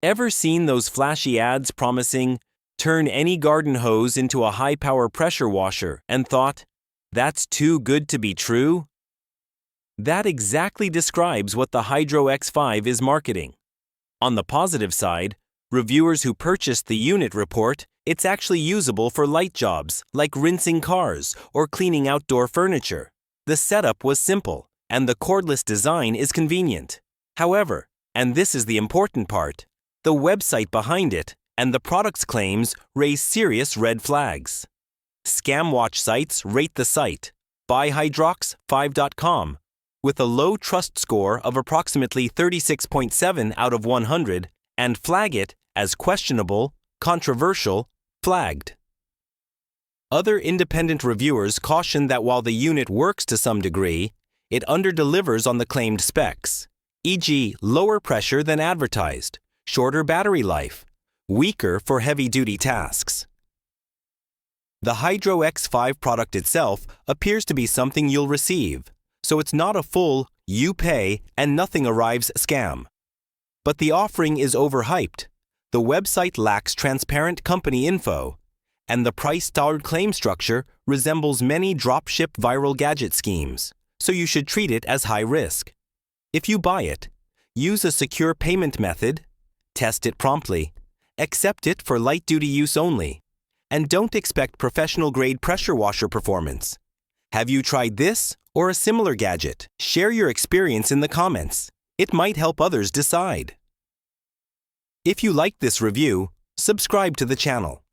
Ever seen those flashy ads promising, turn any garden hose into a high-power pressure washer and thought, that's too good to be true? That exactly describes what the Hydro X5 is marketing. On the positive side, reviewers who purchased the unit report it's actually usable for light jobs like rinsing cars or cleaning outdoor furniture. The setup was simple, and the cordless design is convenient. However, and this is the important part, the website behind it and the product's claims raise serious red flags. Scam-watch sites rate the site, buyhydrox5.com, with a low trust score of approximately 36.7 out of 100 and flag it as questionable, controversial, flagged. Other independent reviewers caution that while the unit works to some degree, it underdelivers on the claimed specs, e.g. lower pressure than advertised, shorter battery life, weaker for heavy-duty tasks. The Hydro X5 product itself appears to be something you'll receive, so it's not a full, you pay and nothing arrives scam. But the offering is overhyped, the website lacks transparent company info, and the price-starred claim structure resembles many drop-ship viral gadget schemes, so you should treat it as high risk. If you buy it, use a secure payment method, test it promptly, accept it for light-duty use only, and don't expect professional-grade pressure washer performance. Have you tried this or a similar gadget? Share your experience in the comments. It might help others decide. If you liked this review, subscribe to the channel.